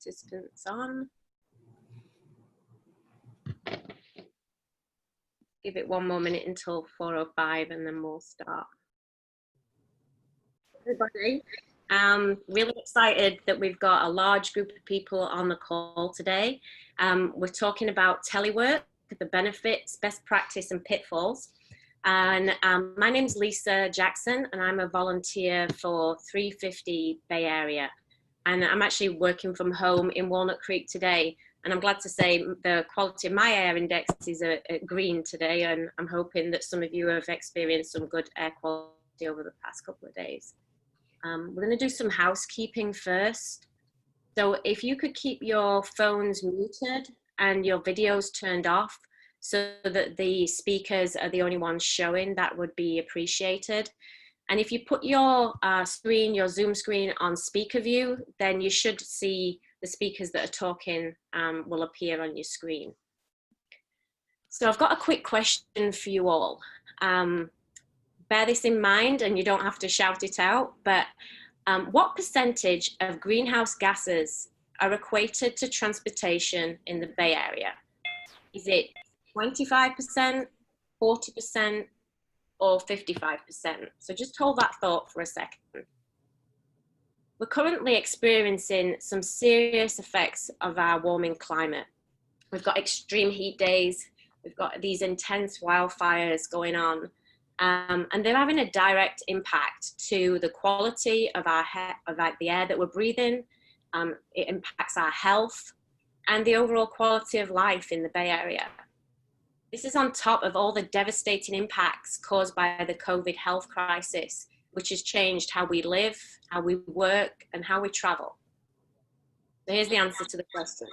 participants on. Give it one more minute until 4:05 and then we'll start. Everybody, really excited that we've got a large group of people on the call today. We're talking about telework, the benefits, best practice and pitfalls. And my name's Lisa Jackson and I'm a volunteer for 350 Bay Area. And I'm actually working from home in Walnut Creek today. And I'm glad to say the quality of my air index is green today. And I'm hoping that some of you have experienced some good air quality over the past couple of days. We're going to do some housekeeping first. So if you could keep your phones muted and your videos turned off so that the speakers are the only ones showing, that would be appreciated. And if you put your screen, your Zoom screen on speaker view, then you should see the speakers that are talking will appear on your screen. So I've got a quick question for you all. Bear this in mind and you don't have to shout it out, but what percentage of greenhouse gases are equated to transportation in the Bay Area? Is it 25%, 40%, or 55%? So just hold that thought for a second. We're currently experiencing some serious effects of our warming climate. We've got extreme heat days, we've got these intense wildfires going on, and they're having a direct impact to the quality of the air that we're breathing. It impacts our health and the overall quality of life in the Bay Area. This is on top of all the devastating impacts caused by the COVID health crisis, which has changed how we live, how we work, and how we travel. So here's the answer to the question.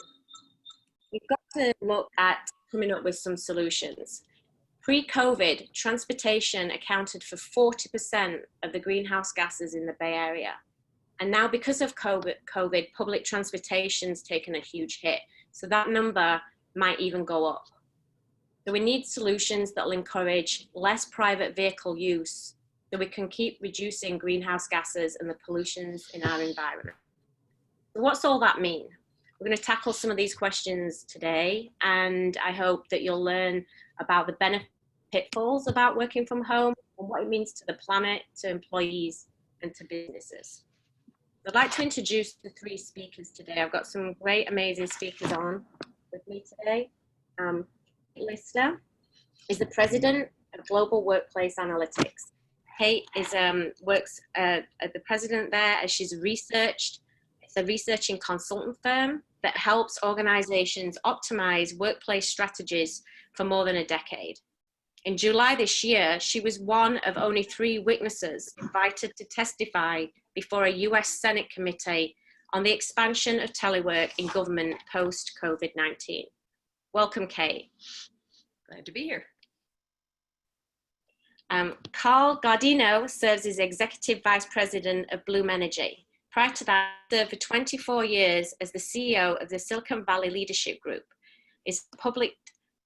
We've got to look at coming up with some solutions. Pre-COVID, transportation accounted for 40% of the greenhouse gases in the Bay Area. And now because of COVID, public transportation's taken a huge hit. So that number might even go up. So we need solutions that will encourage less private vehicle use so we can keep reducing greenhouse gases and the pollutions in our environment. So what's all that mean? We're going to tackle some of these questions today, and I hope that you'll learn about the pitfalls about working from home and what it means to the planet, to employees, and to businesses. I'd like to introduce the three speakers today. I've got some great, amazing speakers on with me today. Lister is the president of Global Workplace Analytics. Kate is works at the president there as she's researched. It's a researching consultant firm that helps organizations optimize workplace strategies for more than a decade. In July this year, she was one of only 3 witnesses invited to testify before a US Senate committee on the expansion of telework in government post-COVID-19. Welcome, Kate. Glad to be here. Carl Gardino serves as Executive Vice President of Bloom Energy. Prior to that, he served for 24 years as the CEO of the Silicon Valley Leadership Group. It's a public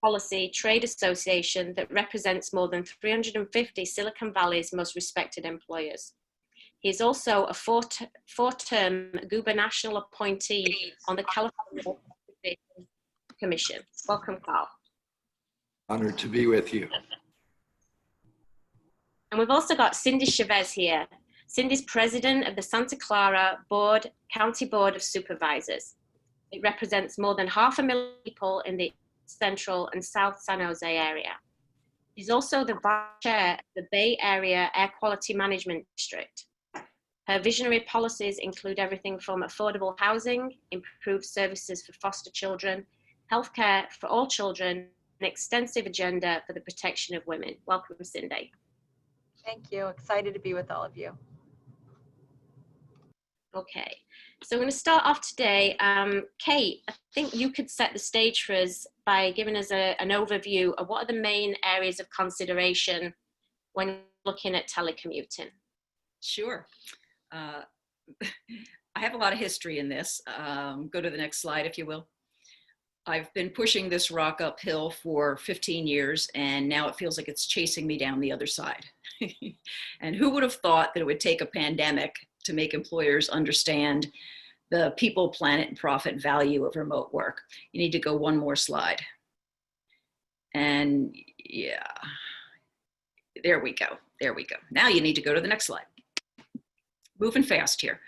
policy trade association that represents more than 350 Silicon Valley's most respected employers. He is also a four-term gubernatorial appointee on the California Commission. Welcome, Carl. Honored to be with you. And we've also got Cindy Chavez here. Cindy's president of the Santa Clara County Board of Supervisors. It represents more than 500,000 people in the Central and South San Jose area. She's also the vice chair of the Bay Area Air Quality Management District. Her visionary policies include everything from affordable housing, improved services for foster children, healthcare for all children, an extensive agenda for the protection of women. Welcome, Cindy. Thank you. Excited to be with all of you. Okay, so I'm going to start off today. Kate, I think you could set the stage for us by giving us an overview of what are the main areas of consideration when looking at telecommuting. Sure. I have a lot of history in this. Go to the next slide, if you will. I've been pushing this rock uphill for 15 years, and now it feels like it's chasing me down the other side. And who would have thought that it would take a pandemic to make employers understand the people, planet, and profit value of remote work. You need to go one more slide. And yeah, there we go. There we go. Now you need to go to the next slide. Moving fast here.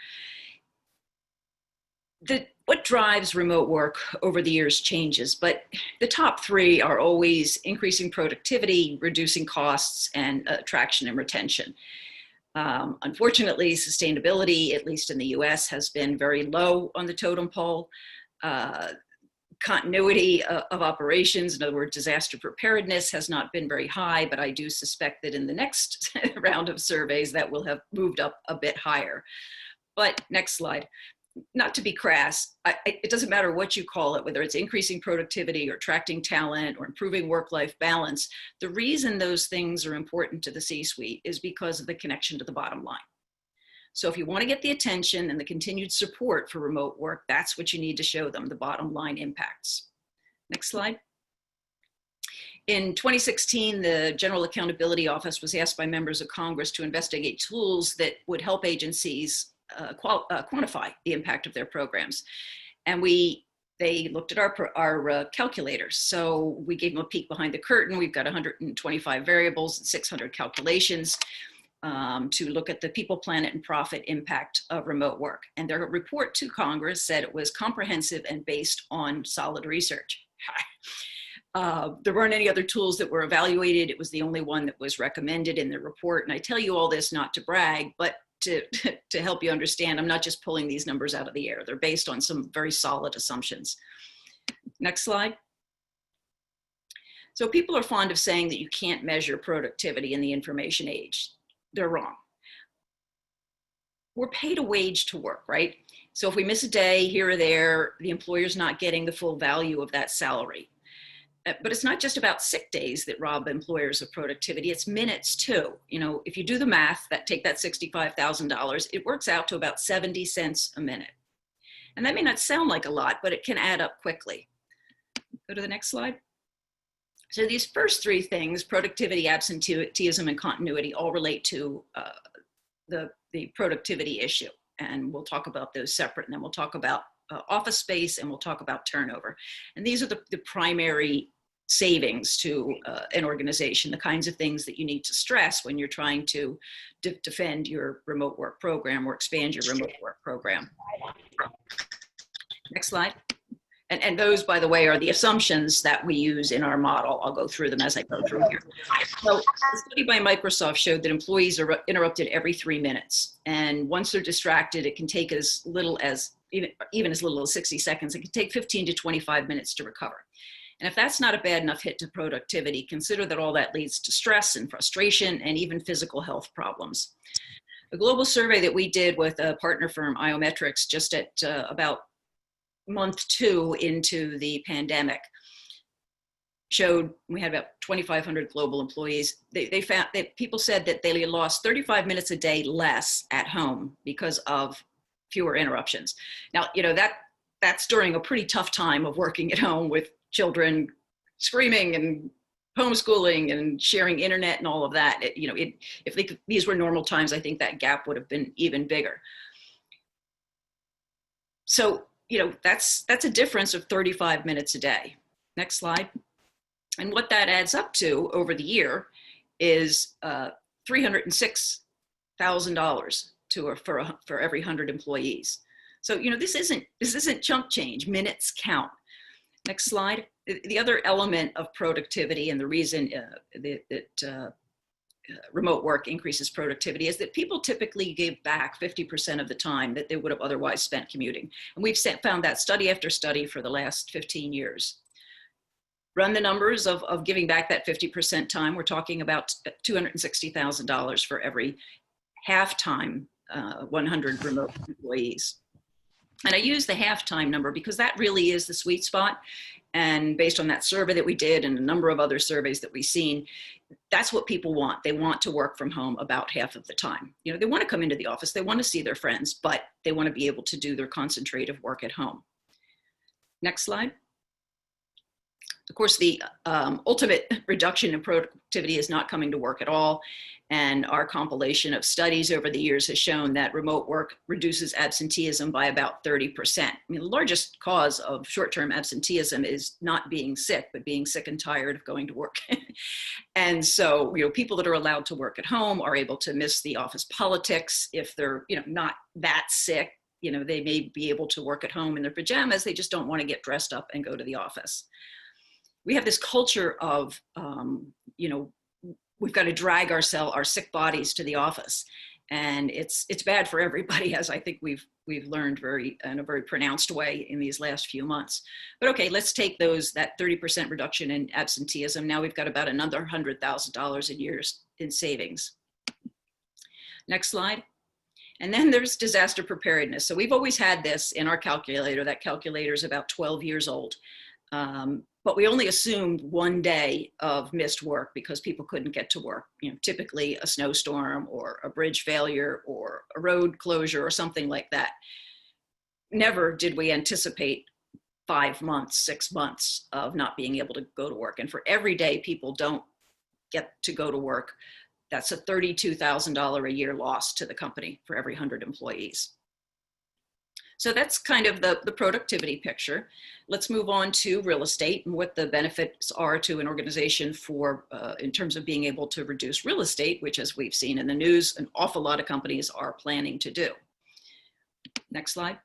What drives remote work over the years changes, but the top three are always increasing productivity, reducing costs, and attraction and retention. Unfortunately, sustainability, at least in the US, has been very low on the totem pole. Continuity of operations, in other words, disaster preparedness, has not been very high, but I do suspect that in the next round of surveys that will have moved up a bit higher. But next slide. Not to be crass, it doesn't matter what you call it, whether it's increasing productivity or attracting talent or improving work-life balance. The reason those things are important to the C-suite is because of the connection to the bottom line. So if you want to get the attention and the continued support for remote work, that's what you need to show them, the bottom line impacts. Next slide. In 2016, the General Accountability Office was asked by members of Congress to investigate tools that would help agencies quantify the impact of their programs. And they looked at our calculators. So we gave them a peek behind the curtain. We've got 125 variables and 600 calculations to look at the people, planet, and profit impact of remote work. And their report to Congress said it was comprehensive and based on solid research. There weren't any other tools that were evaluated. It was the only one that was recommended in the report. And I tell you all this not to brag, but to help you understand, I'm not just pulling these numbers out of the air. They're based on some very solid assumptions. Next slide. So people are fond of saying that you can't measure productivity in the information age. They're wrong. We're paid a wage to work, right? So if we miss a day here or there, the employer's not getting the full value of that salary. But it's not just about sick days that rob employers of productivity, it's minutes too. You know, if you do the math, take that $65,000, it works out to about 70 cents a minute. And that may not sound like a lot, but it can add up quickly. Go to the next slide. So these first three things, productivity, absenteeism, and continuity, all relate to the productivity issue. And we'll talk about those separate, and then we'll talk about office space, and we'll talk about turnover. And these are the primary savings to an organization, the kinds of things that you need to stress when you're trying to defend your remote work program or expand your remote work program. Next slide. And those, by the way, are the assumptions that we use in our model. I'll go through them as I go through here. So a study by Microsoft showed that employees are interrupted every 3 minutes. And once they're distracted, it can take as little as even as little as 60 seconds. It can take 15 to 25 minutes to recover. And if that's not a bad enough hit to productivity, consider that all that leads to stress and frustration and even physical health problems. A global survey that we did with a partner firm, Iometrics, just at about month 2 into the pandemic, showed we had about 2,500 global employees. They found that people said that they lost 35 minutes a day less at home because of fewer interruptions. Now, you know, that's during a pretty tough time of working at home with children screaming and homeschooling and sharing internet and all of that. If these were normal times, I think that gap would have been even bigger. So, you know, that's a difference of 35 minutes a day. Next slide. And what that adds up to over the year is $306,000 for every 100 employees. So, you know, this isn't chump change. Minutes count. Next slide. The other element of productivity and the reason that remote work increases productivity is that people typically give back 50% of the time that they would have otherwise spent commuting. And we've found that study after study for the last 15 years. Run the numbers of giving back that 50% time. We're talking about $260,000 for every half-time 100 remote employees. And I use the half-time number because that really is the sweet spot. And based on that survey that we did and a number of other surveys that we've seen, that's what people want. They want to work from home about half of the time. You know, they want to come into the office, they want to see their friends, but they want to be able to do their concentrative work at home. Next slide. Of course, the ultimate reduction in productivity is not coming to work at all. And our compilation of studies over the years has shown that remote work reduces absenteeism by about 30%. I mean, the largest cause of short-term absenteeism is not being sick, but being sick and tired of going to work. And so, people that are allowed to work at home are able to miss the office politics if they're, not that sick. They may be able to work at home in their pajamas. They just don't want to get dressed up and go to the office. We have this culture of, we've got to drag our sick bodies to the office, and it's bad for everybody, as I think we've learned in a very pronounced way in these last few months. But okay, let's take that 30% reduction in absenteeism. Now we've got about another $100,000 a year in savings. Next slide. And then there's disaster preparedness. So we've always had this in our calculator. That calculator is about 12 years old. But we only assumed 1 day of missed work because people couldn't get to work. Typically a snowstorm or a bridge failure or a road closure or something like that. Never did we anticipate 5 months, 6 months of not being able to go to work. And for every day people don't get to go to work, that's a $32,000 a year loss to the company for every 100 employees. So that's kind of the productivity picture. Let's move on to real estate and what the benefits are to an organization for, in terms of being able to reduce real estate, which, as we've seen in the news, an awful lot of companies are planning to do. Next slide.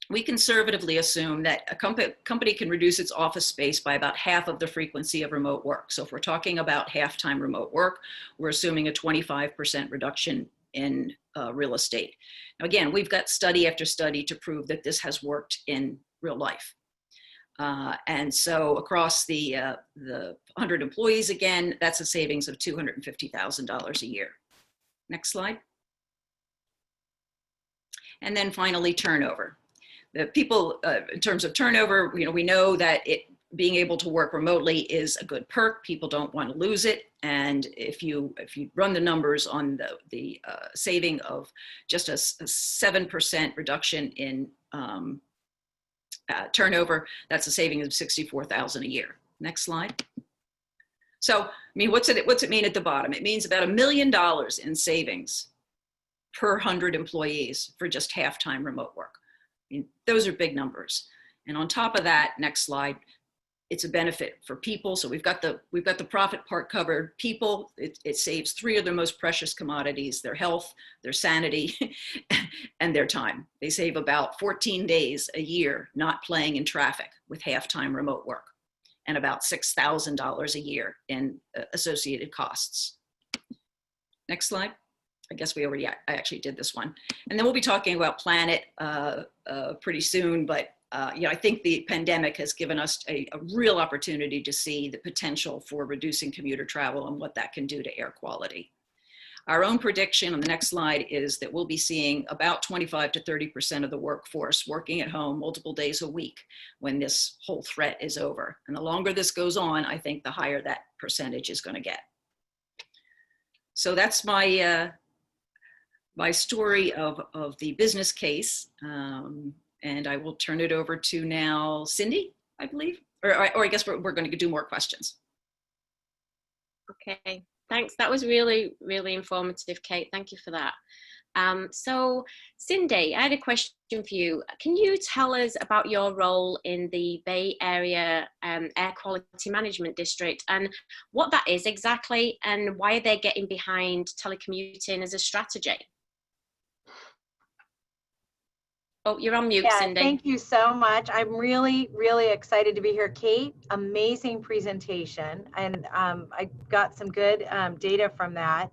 We conservatively assume that a company can reduce its office space by about half of the frequency of remote work. So if we're talking about half-time remote work, we're assuming a 25% reduction in real estate. Now, again, we've got study after study to prove that this has worked in real life. And so across the 100 employees, again, that's a savings of $250,000 a year. Next slide. And then finally, turnover. The people, in terms of turnover, we know that being able to work remotely is a good perk. People don't want to lose it. And if you run the numbers on the saving of just a 7% reduction in turnover, that's a saving of $64,000 a year. Next slide. So, I mean, what's it mean at the bottom? It means about $1 million in savings per 100 employees for just half-time remote work. I mean, those are big numbers. And on top of that, next slide, it's a benefit for people. So we've got the profit part covered. People, it saves 3 of their most precious commodities: their health, their sanity, and their time. They save about 14 days a year not playing in traffic with half-time remote work, and about $6,000 a year in associated costs. Next slide. I guess I actually did this one. And then we'll be talking about Planet pretty soon, but I think the pandemic has given us a real opportunity to see the potential for reducing commuter travel and what that can do to air quality. Our own prediction on the next slide is that we'll be seeing about 25 to 30% of the workforce working at home multiple days a week when this whole threat is over. And the longer this goes on, I think the higher that percentage is going to get. So that's my story of the business case. And I will turn it over to now Cindy, I believe, or I guess we're going to do more questions. Okay, thanks. That was really, really informative, Kate. Thank you for that. So Cindy, I had a question for you. Can you tell us about your role in the Bay Area Air Quality Management District and what that is exactly, and why they're getting behind telecommuting as a strategy? Oh, you're on mute, Yeah, Cindy. thank you so much. I'm really, really excited to be here, Kate. Amazing presentation, and I got some good data from that.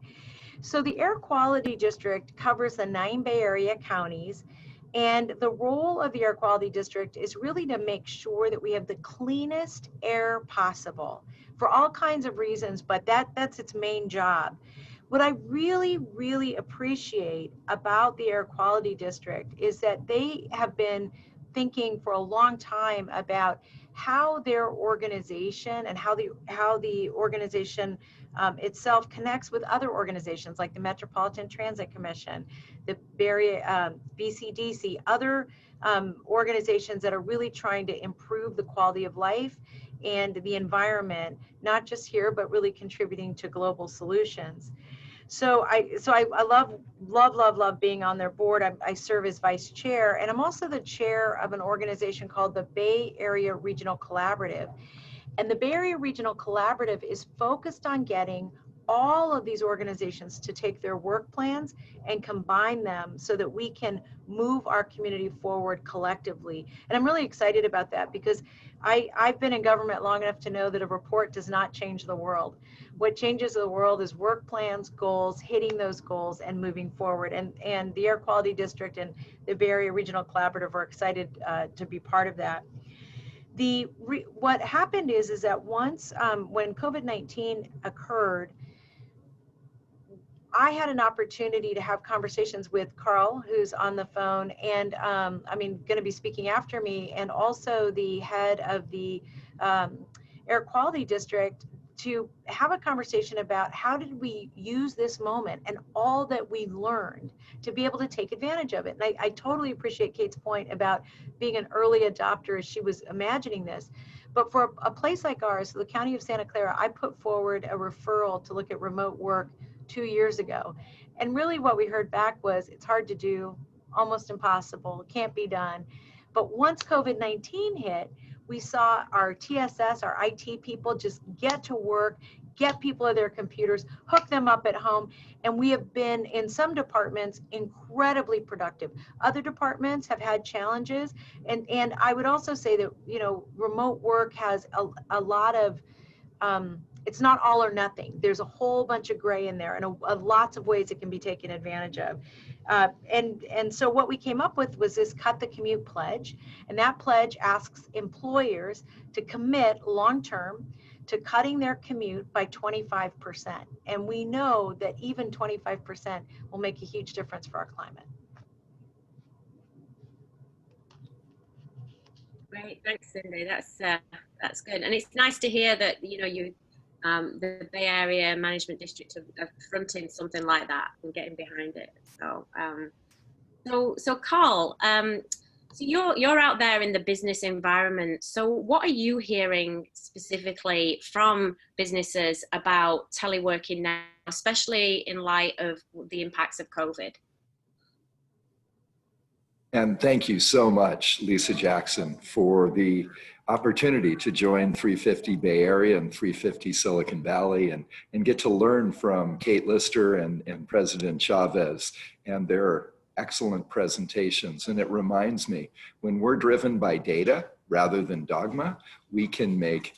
So the Air Quality District covers the 9 Bay Area counties, and the role of the Air Quality District is really to make sure that we have the cleanest air possible for all kinds of reasons, but that's its main job. What I really, really appreciate about the Air Quality District is that they have been thinking for a long time about how their organization and how the organization itself connects with other organizations like the Metropolitan Transit Commission, the BCDC, other organizations that are really trying to improve the quality of life and the environment, not just here, but really contributing to global solutions. So I love being on their board. I serve as vice chair, and I'm also the chair of an organization called the Bay Area Regional Collaborative. And the Bay Area Regional Collaborative is focused on getting all of these organizations to take their work plans and combine them so that we can move our community forward collectively. And I'm really excited about that because I've been in government long enough to know that a report does not change the world. What changes the world is work plans, goals, hitting those goals, and moving forward. And the Air Quality District and the Bay Area Regional Collaborative are excited to be part of that. What happened is that once when COVID-19 occurred, I had an opportunity to have conversations with Carl, who's on the phone, and going to be speaking after me, and also the head of the Air Quality District, to have a conversation about how did we use this moment and all that we learned to be able to take advantage of it. And I totally appreciate Kate's point about being an early adopter as she was imagining this. But for a place like ours, the County of Santa Clara, I put forward a referral to look at remote work 2 years ago. And really what we heard back was it's hard to do, almost impossible, can't be done. But once COVID-19 hit, we saw our TSS, our IT people just get to work, get people at their computers, hook them up at home. And we have been, in some departments, incredibly productive. Other departments have had challenges. And I would also say that, remote work has a lot of, it's not all or nothing. There's a whole bunch of gray in there and lots of ways it can be taken advantage of. And so what we came up with was this Cut the Commute pledge. And that pledge asks employers to commit long-term to cutting their commute by 25%. And we know that even 25% will make a huge difference for our climate. Great, thanks, Cindy. That's good, and it's nice to hear that the Bay Area Management District are fronting something like that and getting behind it. So Carl, so you're out there in the business environment. So what are you hearing specifically from businesses about teleworking now, especially in light of the impacts of COVID? And thank you so much, Lisa Jackson, for the opportunity to join 350 Bay Area and 350 Silicon Valley and get to learn from Kate Lister and President Chavez and their excellent presentations. And it reminds me, when we're driven by data rather than dogma, we can make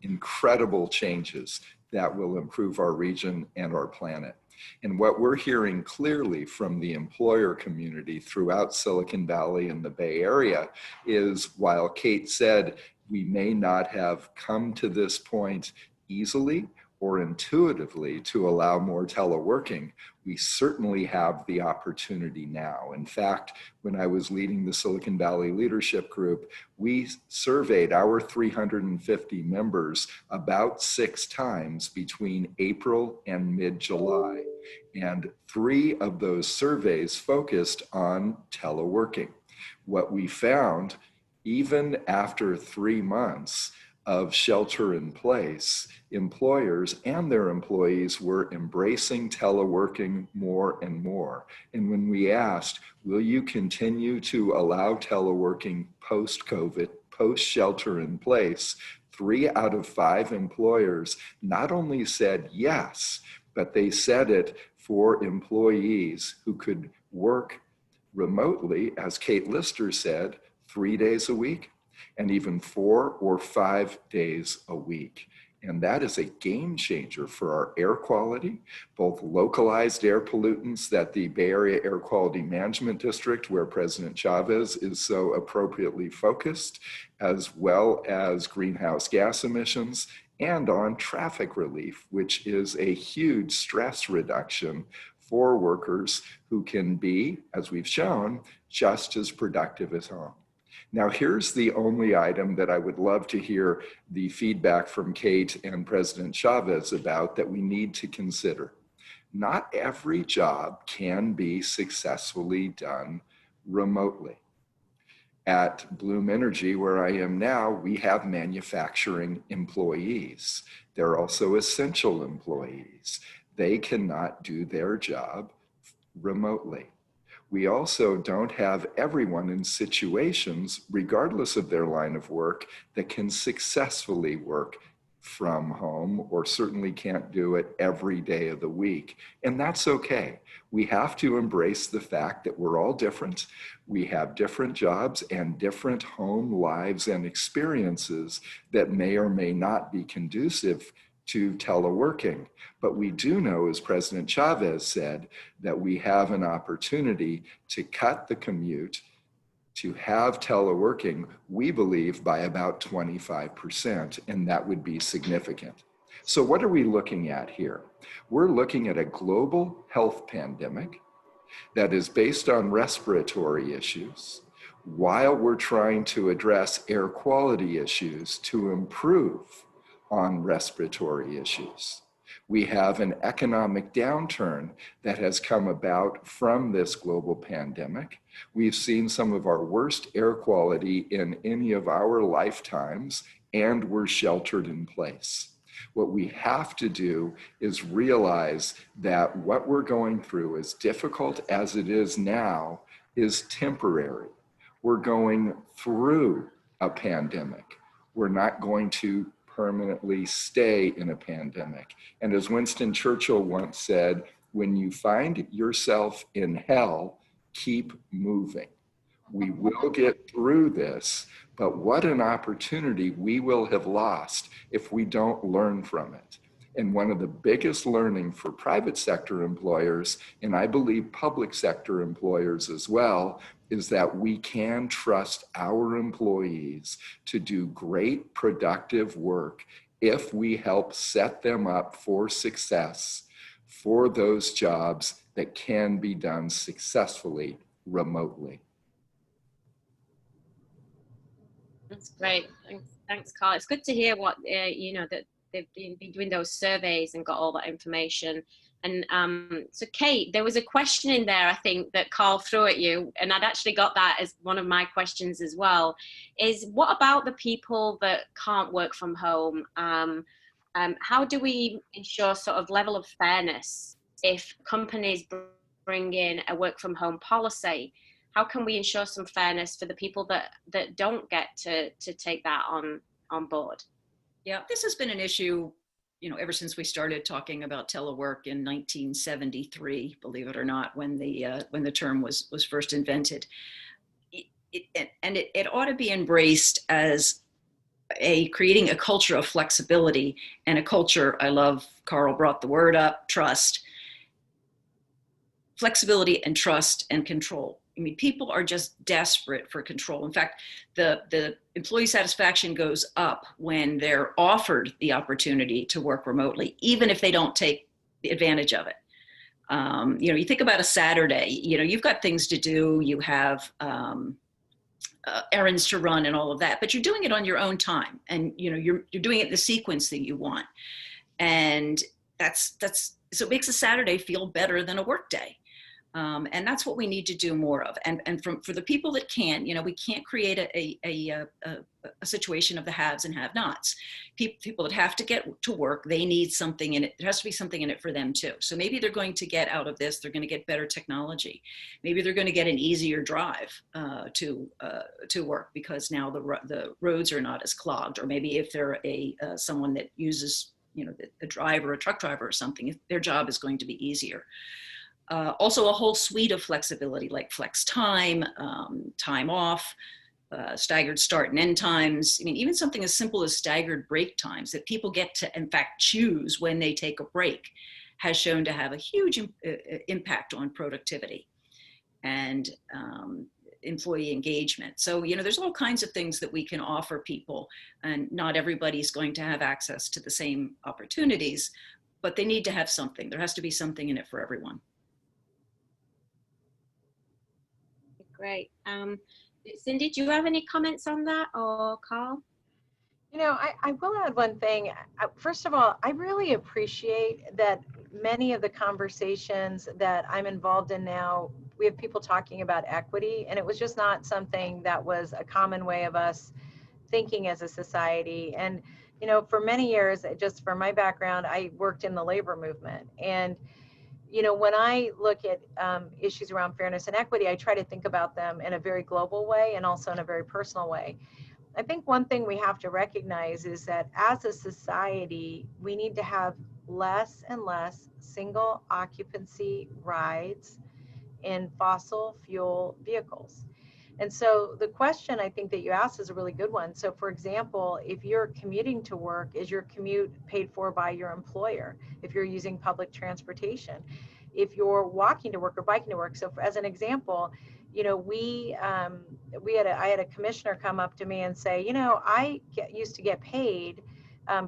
incredible changes that will improve our region and our planet. And what we're hearing clearly from the employer community throughout Silicon Valley and the Bay Area is, while Kate said we may not have come to this point easily or intuitively to allow more teleworking, we certainly have the opportunity now. In fact, when I was leading the Silicon Valley Leadership Group, we surveyed our 350 members about 6 times between April and mid-July. And 3 of those surveys focused on teleworking. What we found, even after 3 months of shelter in place, employers and their employees were embracing teleworking more and more. And when we asked, will you continue to allow teleworking post-COVID, post-shelter in place, 3 out of 5 employers not only said yes, but they said it for employees who could work remotely, as Kate Lister said, 3 days a week, and even 4 or 5 days a week. And that is a game changer for our air quality, both localized air pollutants that the Bay Area Air Quality Management District, where President Chavez is so appropriately focused, as well as greenhouse gas emissions, and on traffic relief, which is a huge stress reduction for workers who can be, as we've shown, just as productive as home. Now, here's the only item that I would love to hear the feedback from Kate and President Chavez about that we need to consider. Not every job can be successfully done remotely. At Bloom Energy, where I am now, we have manufacturing employees. They're also essential employees. They cannot do their job remotely. We also don't have everyone in situations, regardless of their line of work, that can successfully work from home, or certainly can't do it every day of the week. And that's okay. We have to embrace the fact that we're all different. We have different jobs and different home lives and experiences that may or may not be conducive to teleworking. But we do know, as President Chavez said, that we have an opportunity to cut the commute, to have teleworking, we believe, by about 25%, and that would be significant. So what are we looking at here? We're looking at a global health pandemic that is based on respiratory issues, while we're trying to address air quality issues to improve on respiratory issues. We have an economic downturn that has come about from this global pandemic. We've seen some of our worst air quality in any of our lifetimes, and we're sheltered in place. What we have to do is realize that what we're going through, as difficult as it is now, is temporary. We're going through a pandemic. We're not going to permanently stay in a pandemic. And as Winston Churchill once said, when you find yourself in hell, keep moving. We will get through this, but what an opportunity we will have lost if we don't learn from it. And one of the biggest learning for private sector employers, and I believe public sector employers as well, is that we can trust our employees to do great productive work if we help set them up for success for those jobs that can be done successfully remotely. That's great. Thanks, Carl. It's good to hear what that they've been doing those surveys and got all that information. And so, Kate, there was a question in there, I think, that Carl threw at you, and I'd actually got that as one of my questions as well. Is what about the people that can't work from home? How do we ensure sort of level of fairness if companies bring in a work from home policy? How can we ensure some fairness for the people that don't get to take that on board? Yeah, this has been an issue, ever since we started talking about telework in 1973, believe it or not, when the term was first invented. It ought to be embraced as creating a culture of flexibility and a culture, I love, Carl brought the word up, trust. Flexibility and trust and control. I mean, people are just desperate for control. In fact, the employee satisfaction goes up when they're offered the opportunity to work remotely, even if they don't take advantage of it. You think about a Saturday, you've got things to do, you have errands to run and all of that, but you're doing it on your own time, and you're doing it in the sequence that you want. And that's so it makes a Saturday feel better than a work day. And that's what we need to do more of. And for the people that can, we can't create a situation of the haves and have-nots. People that have to get to work, they need something in it. There has to be something in it for them too. So maybe they're going to get out of this, they're going to get better technology. Maybe they're going to get an easier drive to work, because now the roads are not as clogged. Or maybe if they're someone that uses, a driver, a truck driver or something, their job is going to be easier. Also a whole suite of flexibility, like flex time, time off, staggered start and end times. I mean, even something as simple as staggered break times, that people get to, in fact, choose when they take a break, has shown to have a huge impact on productivity and employee engagement. So, there's all kinds of things that we can offer people, and not everybody's going to have access to the same opportunities, but they need to have something. There has to be something in it for everyone. Great. Cindy, do you have any comments on that, or Carl? I will add one thing. First of all, I really appreciate that many of the conversations that I'm involved in now we have people talking about equity, and it was just not something that was a common way of us thinking as a society. And, you know, for many years, just from my background, I worked in the labor movement. And, you know, when I look at issues around fairness and equity, I try to think about them in a very global way and also in a very personal way. I think one thing we have to recognize is that as a society, we need to have less and less single occupancy rides in fossil fuel vehicles. And so the question I think that you asked is a really good one. So for example, if you're commuting to work, is your commute paid for by your employer? If you're using public transportation, if you're walking to work or biking to work. So as an example, you know, I had a commissioner come up to me and say, you know, used to get paid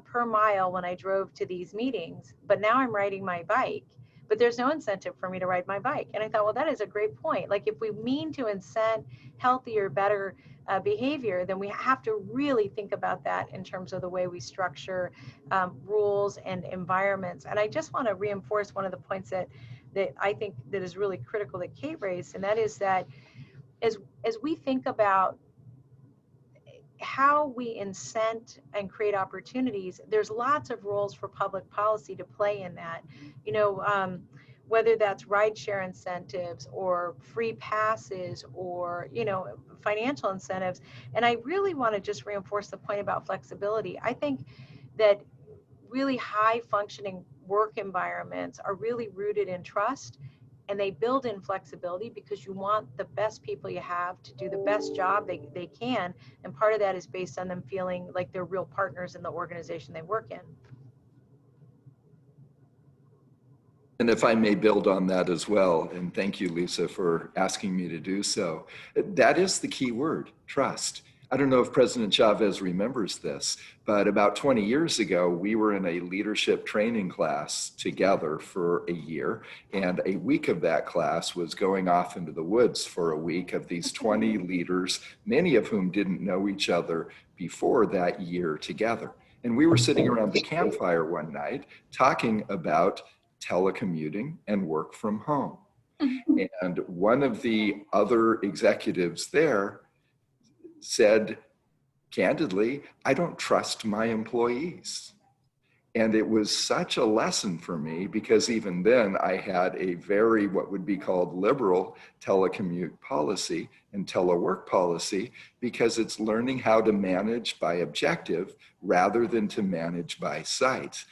per mile when I drove to these meetings, but now I'm riding my bike, but there's no incentive for me to ride my bike. And I thought, well, that is a great point. Like if we mean to incent healthier, better behavior, then we have to really think about that in terms of the way we structure rules and environments. And I just want to reinforce one of the points that I think that is really critical that Kate raised, and that is that as we think about how we incent and create opportunities, there's lots of roles for public policy to play in that. You know, whether that's rideshare incentives or free passes or, you know, financial incentives. And I really want to just reinforce the point about flexibility. I think that really high functioning work environments are really rooted in trust, and they build in flexibility because you want the best people you have to do the best job they can. And part of that is based on them feeling like they're real partners in the organization they work in. And if I may build on that as well, and thank you, Lisa, for asking me to do so, that is the key word, trust. I don't know if President Chavez remembers this, but about 20 years ago, we were in a leadership training class together for a year, and a week of that class was going off into the woods for a week of these 20 leaders, many of whom didn't know each other before that year together. And we were sitting around the campfire one night talking about telecommuting and work from home. And one of the other executives there said, candidly, I don't trust my employees. And it was such a lesson for me because even then I had a very, what would be called liberal telecommute policy and telework policy, because it's learning how to manage by objective rather than to manage by sight.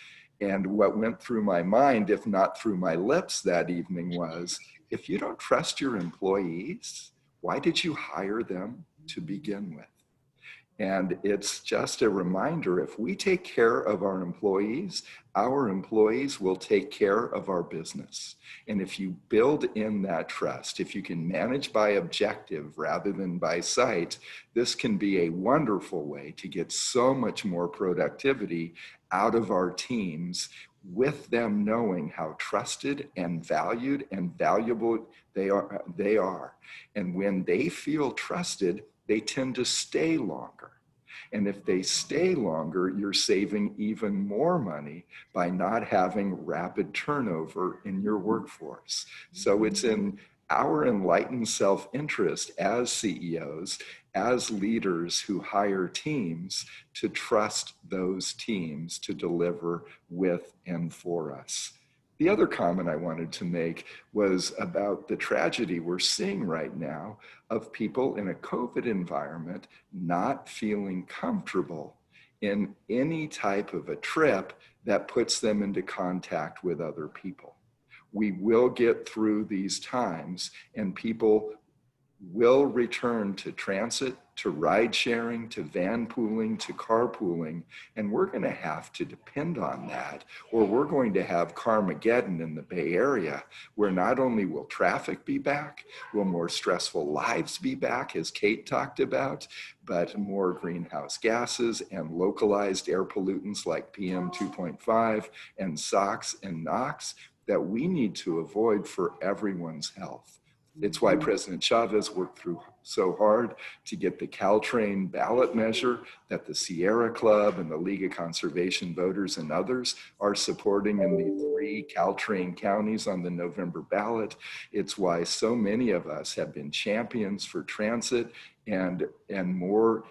And what went through my mind, if not through my lips that evening, was, if you don't trust your employees, why did you hire them to begin with? And it's just a reminder, if we take care of our employees will take care of our business. And if you build in that trust, if you can manage by objective rather than by sight, this can be a wonderful way to get so much more productivity out of our teams, with them knowing how trusted and valued and valuable they are. And when they feel trusted, they tend to stay longer. And if they stay longer, you're saving even more money by not having rapid turnover in your workforce. So it's in our enlightened self-interest as CEOs, as leaders who hire teams, to trust those teams to deliver with and for us. The other comment I wanted to make was about the tragedy we're seeing right now of people in a COVID environment not feeling comfortable in any type of a trip that puts them into contact with other people. We will get through these times, and people will return to transit, to ride sharing, to van pooling, to carpooling, and we're going to have to depend on that, or we're going to have Carmageddon in the Bay Area, where not only will traffic be back, will more stressful lives be back, as Kate talked about, but more greenhouse gases and localized air pollutants like PM 2.5 and SOx and NOx that we need to avoid for everyone's health. It's why President Chavez worked through so hard to get the Caltrain ballot measure that the Sierra Club and the League of Conservation Voters and others are supporting in the 3 Caltrain counties on the November ballot. It's why so many of us have been champions for transit and more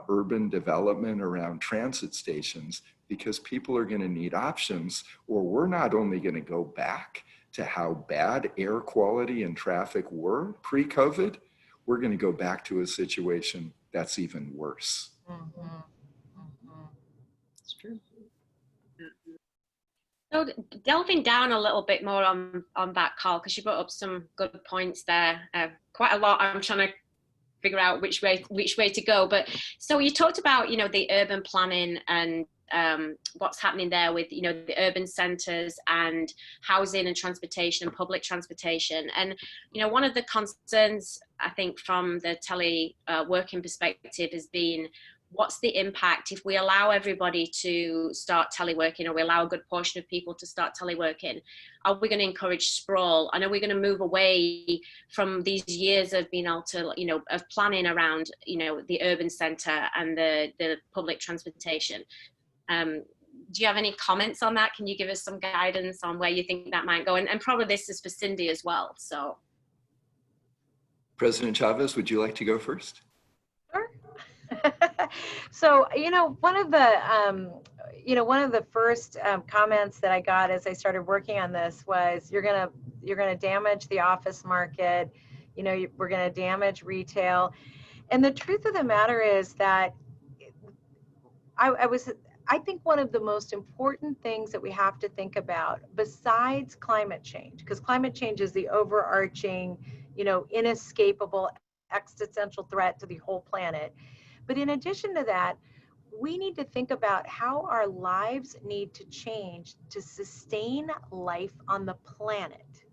urban development around transit stations, because people are going to need options, or we're not only going to go back to how bad air quality and traffic were pre-COVID, we're going to go back to a situation that's even worse. It's true. So delving down a little bit more on that, Carl, because you brought up some good points there. Quite a lot. I'm trying to figure out which way to go. But so you talked about, the urban planning and what's happening there with, the urban centers and housing and transportation and public transportation. And, one of the concerns, I think, from the teleworking perspective has been, what's the impact if we allow everybody to start teleworking, or we allow a good portion of people to start teleworking? Are we going to encourage sprawl? And are we going to move away from these years of being able to, of planning around, the urban center and the public transportation? Do you have any comments on that? Can you give us some guidance on where you think that might go? And probably this is for Cindy as well. So, President Chavez, would you like to go first? Sure. So, one of the first comments that I got as I started working on this was, you're gonna damage the office market. We're gonna damage retail. And the truth of the matter is that I think one of the most important things that we have to think about, besides climate change, because climate change is the overarching, inescapable existential threat to the whole planet. But in addition to that, we need to think about how our lives need to change to sustain life on the planet.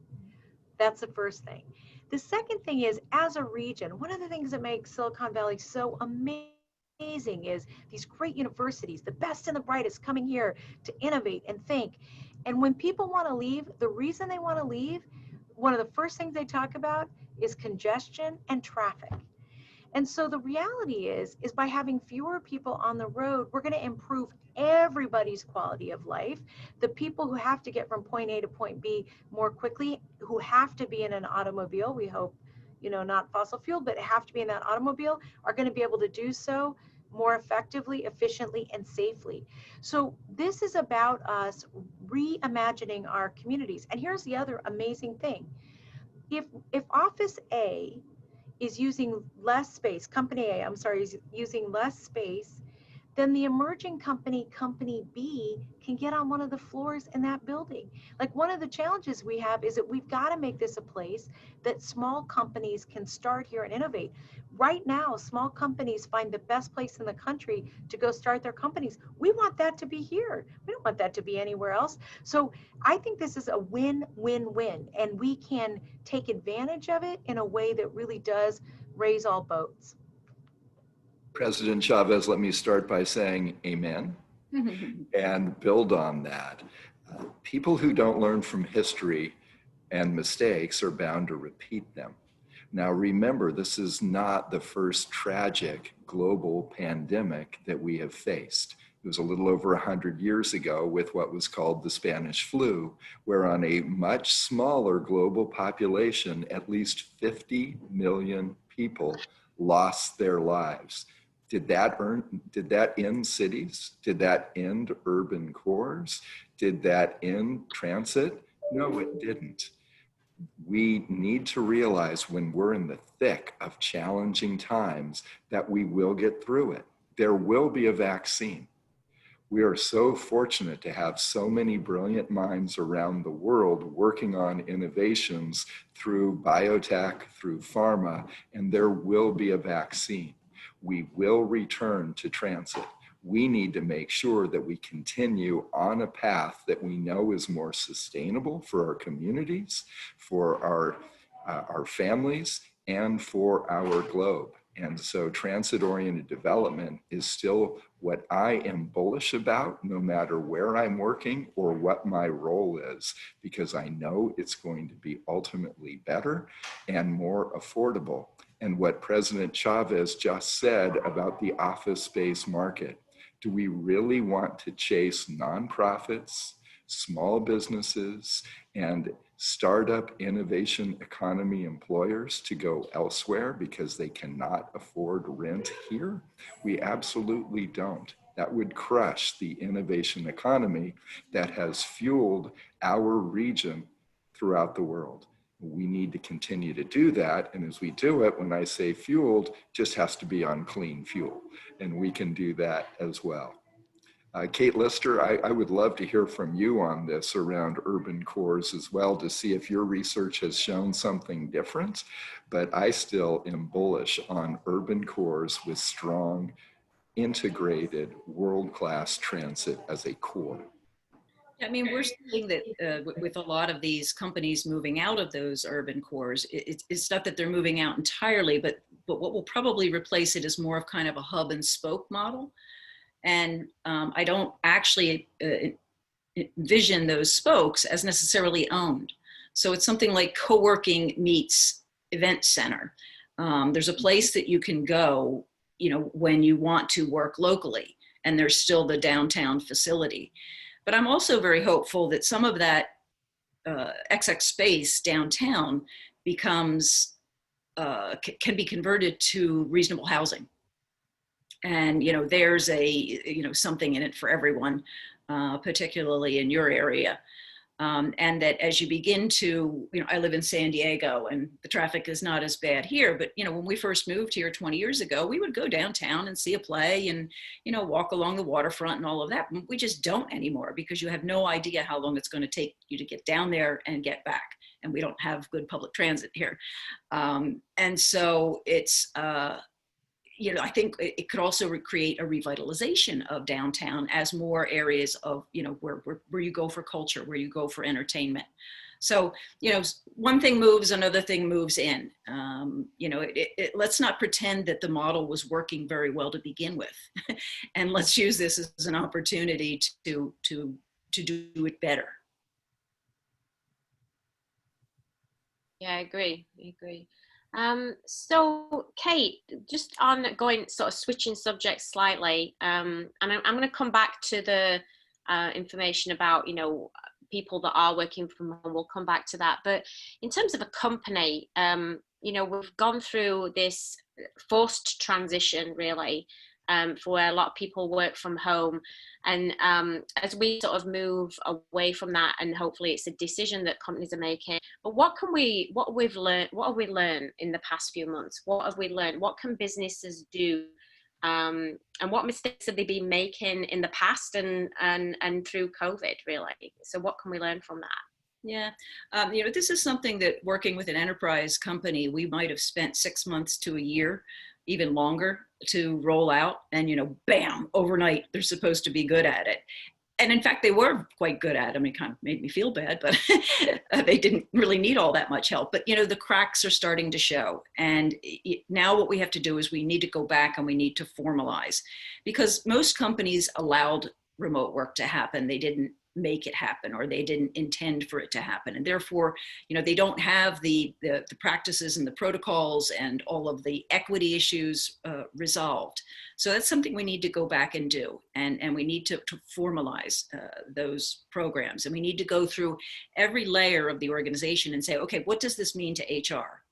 That's the first thing. The second thing is, as a region, one of the things that makes Silicon Valley so amazing is these great universities, the best and the brightest, coming here to innovate and think. And when people want to leave, the reason they want to leave, one of the first things they talk about is congestion and traffic. And so the reality is by having fewer people on the road, we're going to improve everybody's quality of life. The people who have to get from point A to point B more quickly, who have to be in an automobile, we hope, not fossil fuel, but have to be in that automobile, are going to be able to do so more effectively, efficiently, and safely. So this is about us reimagining our communities. And here's the other amazing thing. If Office A is using less space, is using less space, then the emerging company B, can get on one of the floors in that building. Like, one of the challenges we have is that we've got to make this a place that small companies can start here and innovate. Right now, small companies find the best place in the country to go start their companies. We want that to be here. We don't want that to be anywhere else. So I think this is a win-win-win, and we can take advantage of it in a way that really does raise all boats. President Chavez, let me start by saying amen and build on that. People who don't learn from history and mistakes are bound to repeat them. Now, remember, this is not the first tragic global pandemic that we have faced. It was a little over 100 years ago with what was called the Spanish flu, where on a much smaller global population, at least 50 million people lost their lives. Did that end cities? Did that end urban cores? Did that end transit? No, it didn't. We need to realize, when we're in the thick of challenging times, that we will get through it. There will be a vaccine. We are so fortunate to have so many brilliant minds around the world working on innovations through biotech, through pharma, and there will be a vaccine. We will return to transit. We need to make sure that we continue on a path that we know is more sustainable for our communities, for our families, and for our globe. And so transit-oriented development is still what I am bullish about, no matter where I'm working or what my role is, because I know it's going to be ultimately better and more affordable. and what President Chavez just said about the office space market. Do we really want to chase nonprofits, small businesses, and startup innovation economy employers to go elsewhere because they cannot afford rent here? We absolutely don't. That would crush the innovation economy that has fueled our region throughout the world. We need to continue to do that. And as we do it, when I say fueled, just has to be on clean fuel. And we can do that as well. Kate Lister, I would love to hear from you on this around urban cores as well, to see if your research has shown something different. But I still am bullish on urban cores with strong, integrated, world-class transit as a core. I mean, we're seeing that with a lot of these companies moving out of those urban cores, it's not that they're moving out entirely, but what will probably replace it is more of kind of a hub and spoke model. And I don't actually envision those spokes as necessarily owned. So it's something like co-working meets event center. There's a place that you can go, when you want to work locally, and there's still the downtown facility. But I'm also very hopeful that some of that XX space downtown becomes, can be converted to reasonable housing. And, there's something in it for everyone, particularly in your area. And that as you begin to, I live in San Diego and the traffic is not as bad here, but, when we first moved here 20 years ago, we would go downtown and see a play and, walk along the waterfront and all of that. We just don't anymore because you have no idea how long it's going to take you to get down there and get back. And we don't have good public transit here. And so it's, I think it could also create a revitalization of downtown as more areas of, where you go for culture, where you go for entertainment. So, one thing moves, another thing moves in. Let's not pretend that the model was working very well to begin with. And let's use this as an opportunity to do it better. Yeah, I agree. So Kate, just on going sort of switching subjects slightly, and I'm going to come back to the information about, people that are working from home. We'll come back to that. But in terms of a company, we've gone through this forced transition really, for where a lot of people work from home. And as we sort of move away from that, and hopefully it's a decision that companies are making, but what have we learned in the past few months? What have we learned? What can businesses do? And what mistakes have they been making in the past and through COVID, really? So what can we learn from that? Yeah, this is something that working with an enterprise company, we might have spent 6 months to a year, even longer, to roll out, and bam, overnight they're supposed to be good at it. And in fact, they were quite good at it. I mean, it kind of made me feel bad, but they didn't really need all that much help. But the cracks are starting to show. And now what we have to do is we need to go back and we need to formalize, because most companies allowed remote work to happen. They didn't make it happen, or they didn't intend for it to happen. And therefore, they don't have the practices and the protocols and all of the equity issues resolved. So that's something we need to go back and do. And we need to formalize those programs. And we need to go through every layer of the organization and say, okay, what does this mean to HR?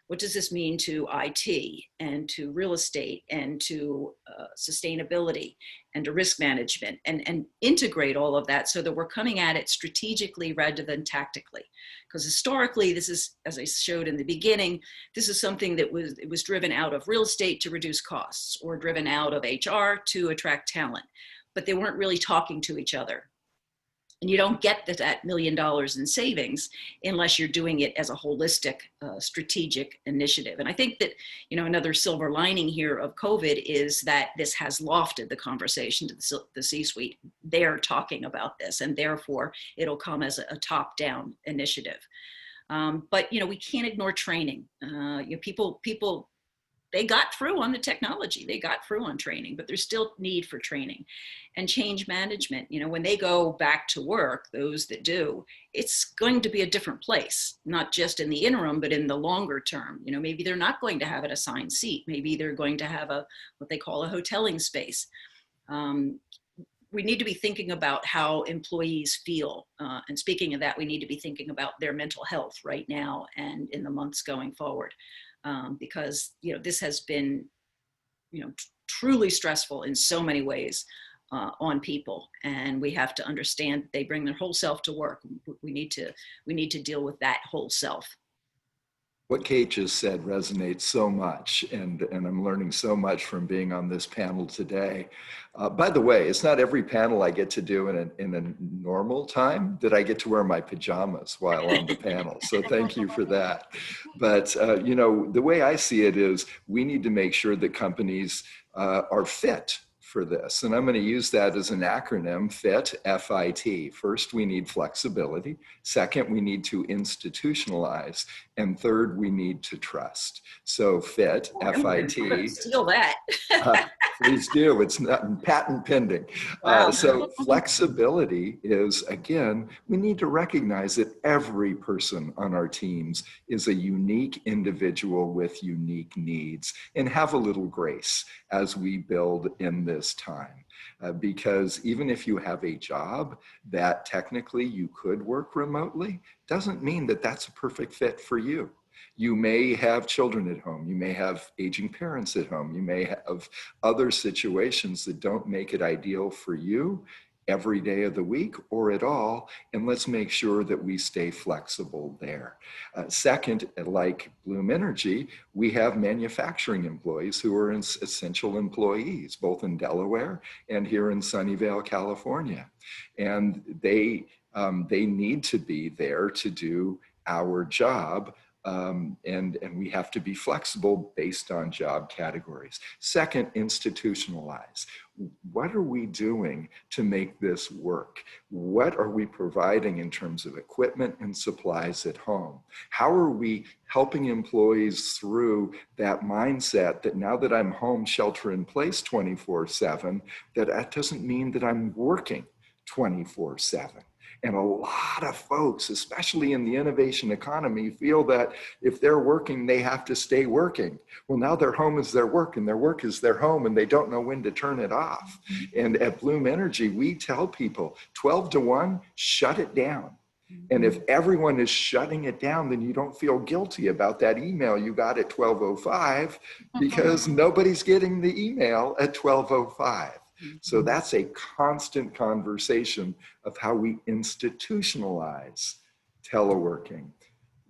What does this mean to IT and to real estate and to sustainability and to risk management, and integrate all of that so that we're coming at it strategically rather than tactically? Because historically, this is, as I showed in the beginning, this is something that was driven out of real estate to reduce costs, or driven out of HR to attract talent, but they weren't really talking to each other. And you don't get that $1 million in savings unless you're doing it as a holistic, strategic initiative. And I think that, another silver lining here of COVID is that this has lofted the conversation to the C-suite. They're talking about this, and therefore it'll come as a top-down initiative. But we can't ignore training. People they got through on the technology, they got through on training, but there's still need for training. And change management, you know, when they go back to work, those that do, it's going to be a different place, not just in the interim, but in the longer term. You know, maybe they're not going to have an assigned seat. Maybe they're going to have what they call a hoteling space. We need to be thinking about how employees feel. And speaking of that, we need to be thinking about their mental health right now and in the months going forward. Because, you know, this has been, you know, truly stressful in so many ways on people. And we have to understand they bring their whole self to work. We need to deal with that whole self. What Kate just said resonates so much, and I'm learning so much from being on this panel today. By the way, it's not every panel I get to do in a normal time that I get to wear my pajamas while on the panel. So thank you for that. But you know, the way I see it is we need to make sure that companies are fit for this. And I'm going to use that as an acronym, FIT, F-I-T. First, we need flexibility. Second, we need to institutionalize. And third, we need to trust. So FIT, F-I-T. Steal that. Please do. It's not patent pending. Wow. So flexibility is, again, we need to recognize that every person on our teams is a unique individual with unique needs, and have a little grace as we build in this time. Because even if you have a job that technically you could work remotely, doesn't mean that that's a perfect fit for you. You may have children at home. You may have aging parents at home. You may have other situations that don't make it ideal for you every day of the week or at all. And let's make sure that we stay flexible there. Second, like Bloom Energy, we have manufacturing employees who are essential employees, both in Delaware and here in Sunnyvale, California. And they need to be there to do our job. And we have to be flexible based on job categories. Second, institutionalize. What are we doing to make this work? What are we providing in terms of equipment and supplies at home? How are we helping employees through that mindset that now that I'm home shelter in place 24/7, that doesn't mean that I'm working 24/7. And a lot of folks, especially in the innovation economy, feel that if they're working, they have to stay working. Well, now their home is their work and their work is their home, and they don't know when to turn it off. And at Bloom Energy, we tell people 12-1, shut it down. And if everyone is shutting it down, then you don't feel guilty about that email you got at 12:05 because nobody's getting the email at 12:05. So that's a constant conversation of how we institutionalize teleworking.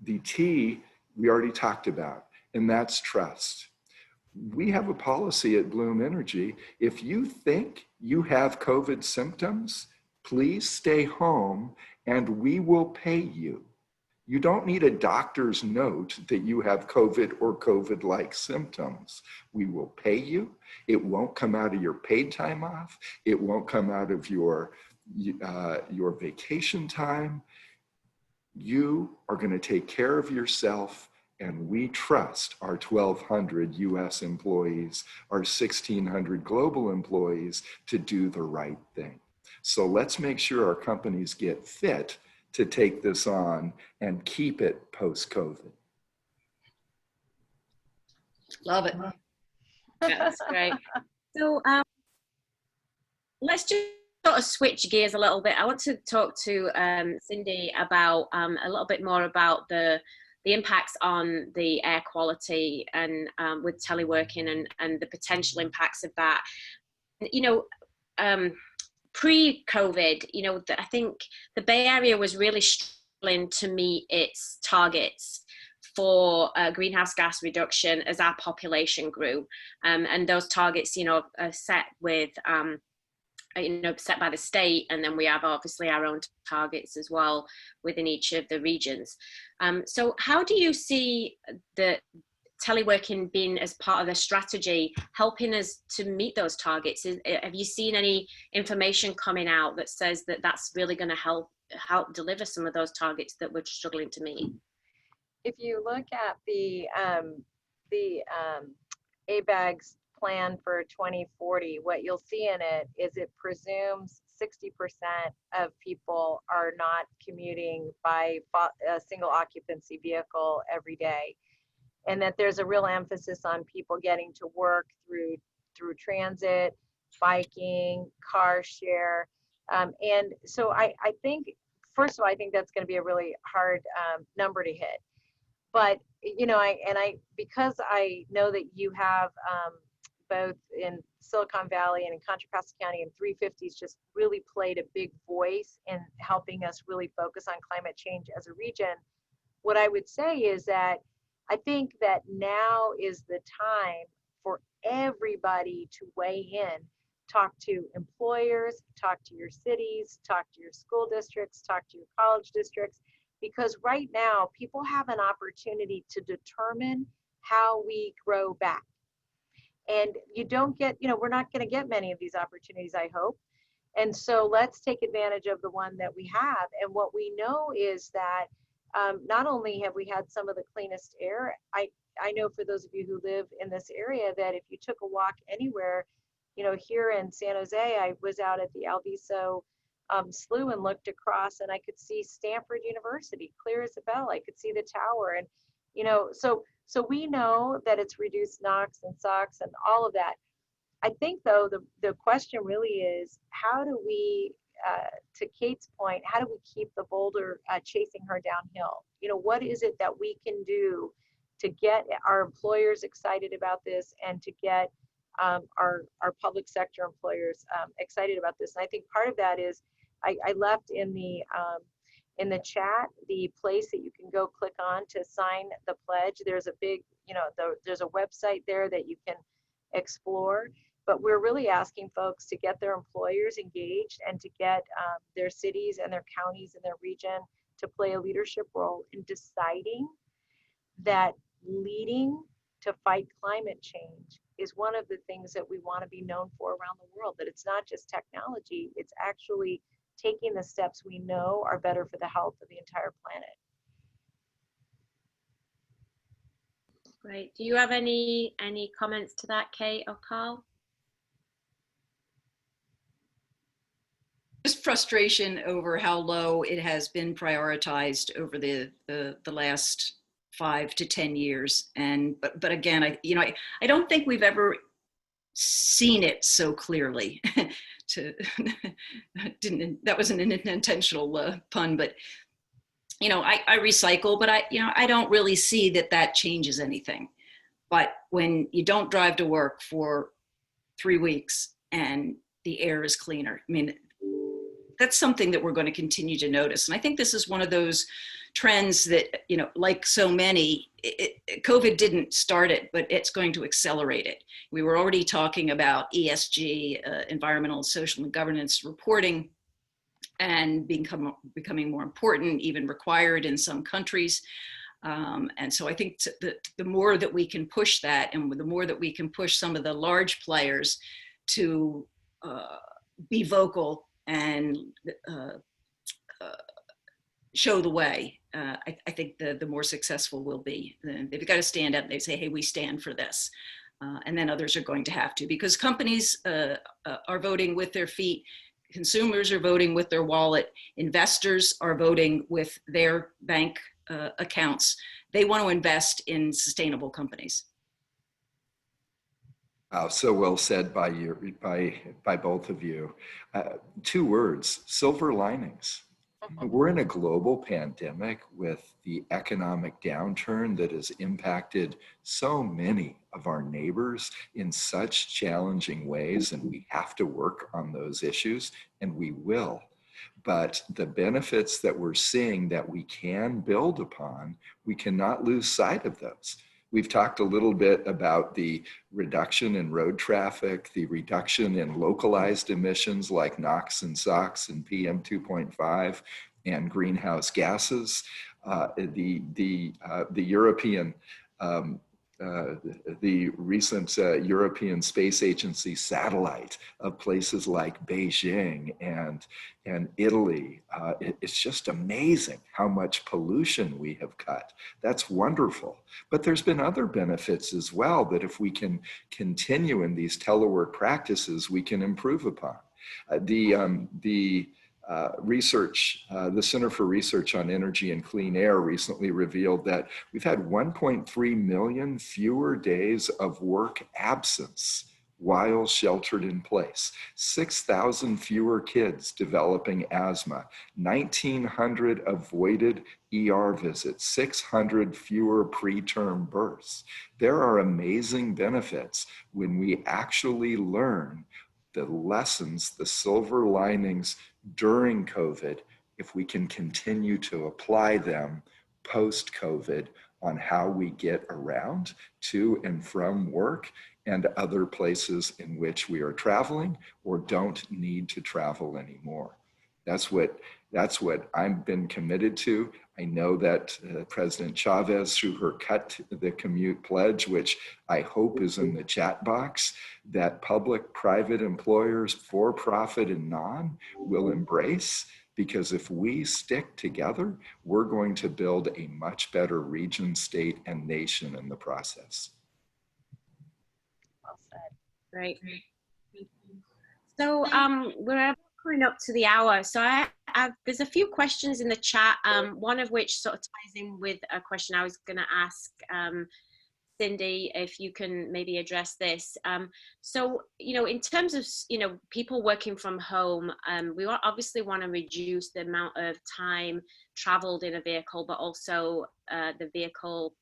The T we already talked about, and that's trust. We have a policy at Bloom Energy. If you think you have COVID symptoms, please stay home and we will pay you. You don't need a doctor's note that you have COVID or COVID-like symptoms. We will pay you. It won't come out of your paid time off. It won't come out of your vacation time. You are going to take care of yourself, and we trust our 1,200 US employees, our 1,600 global employees to do the right thing. So let's make sure our companies get fit to take this on and keep it post-COVID. Love it. That's great. So let's just sort of switch gears a little bit. I want to talk to Cindy about a little bit more about the impacts on the air quality and with teleworking and the potential impacts of that. You know, pre-COVID, you know, I think the Bay Area was really struggling to meet its targets for greenhouse gas reduction as our population grew. And those targets, you know, are set with, you know, set by the state. And then we have obviously our own targets as well within each of the regions. So how do you see the teleworking being as part of the strategy, helping us to meet those targets? Have you seen any information coming out that says that that's really going to help deliver some of those targets that we're struggling to meet? If you look at the ABAG's plan for 2040, what you'll see in it is it presumes 60% of people are not commuting by a single occupancy vehicle every day, and that there's a real emphasis on people getting to work through transit, biking, car share. And so I think, first of all, I think that's going to be a really hard number to hit. But because I know that you have both in Silicon Valley and in Contra Costa County, and 350's just really played a big voice in helping us really focus on climate change as a region. What I would say is that I think that now is the time for everybody to weigh in, talk to employers, talk to your cities, talk to your school districts, talk to your college districts, because right now people have an opportunity to determine how we grow back. And you don't get, we're not going to get many of these opportunities, I hope. And so let's take advantage of the one that we have. And what we know is that not only have we had some of the cleanest air, I know for those of you who live in this area that if you took a walk anywhere, here in San Jose, I was out at the Alviso Slough and looked across, and I could see Stanford University clear as a bell. I could see the tower, and so we know that it's reduced NOx and SOx and all of that. I think though the question really is, how do we, to Kate's point, how do we keep the boulder chasing her downhill? What is it that we can do to get our employers excited about this, and to get our public sector employers excited about this? And I think part of that is, I left in the chat the place that you can go click on to sign the pledge. There's a big, there's a website there that you can explore. But we're really asking folks to get their employers engaged, and to get their cities and their counties and their region to play a leadership role in deciding that leading to fight climate change is one of the things that we want to be known for around the world. That it's not just technology, it's actually taking the steps we know are better for the health of the entire planet. Great. Do you have any comments to that, Kate or Carl? Just frustration over how low it has been prioritized over the last 5 to 10 years. And but again, I don't think we've ever seen it so clearly. That wasn't an intentional pun, but I recycle, but I don't really see that changes anything. But when you don't drive to work for 3 weeks and the air is cleaner, I mean, that's something that we're going to continue to notice. And I think this is one of those trends that, like so many, COVID didn't start it, but it's going to accelerate it. We were already talking about ESG, environmental, social, and governance reporting, and becoming more important, even required in some countries. And so I think the more that we can push that, and the more that we can push some of the large players to be vocal and show the way, I think the more successful we'll be. They've got to stand up and they say, hey, we stand for this. And then others are going to have to, because companies are voting with their feet, consumers are voting with their wallet, investors are voting with their bank accounts. They want to invest in sustainable companies. Wow, so well said by both of you. 2 words: silver linings. We're in a global pandemic with the economic downturn that has impacted so many of our neighbors in such challenging ways, and we have to work on those issues, and we will. But the benefits that we're seeing that we can build upon, we cannot lose sight of those. We've talked a little bit about the reduction in road traffic, the reduction in localized emissions like NOx and SOx and PM 2.5 and greenhouse gases. The European the recent European Space Agency satellite of places like Beijing and Italy. It's just amazing how much pollution we have cut. That's wonderful. But there's been other benefits as well that if we can continue in these telework practices, we can improve upon. The Center for Research on Energy and Clean Air recently revealed that we've had 1.3 million fewer days of work absence while sheltered in place, 6,000 fewer kids developing asthma, 1,900 avoided ER visits, 600 fewer preterm births. There are amazing benefits when we actually learn the lessons, the silver linings during COVID, if we can continue to apply them post-COVID on how we get around to and from work and other places in which we are traveling or don't need to travel anymore. That's what I've been committed to. I know that President Chavez, through her Cut the Commute pledge, which I hope is in the chat box, that public, private employers, for-profit and non, will embrace, because if we stick together, we're going to build a much better region, state, and nation in the process. Well said. Great. So we're coming up to the hour. So there's a few questions in the chat, one of which sort of ties in with a question I was going to ask Cindy, if you can maybe address this. So, in terms of, people working from home, we obviously want to reduce the amount of time traveled in a vehicle, but also the vehicle,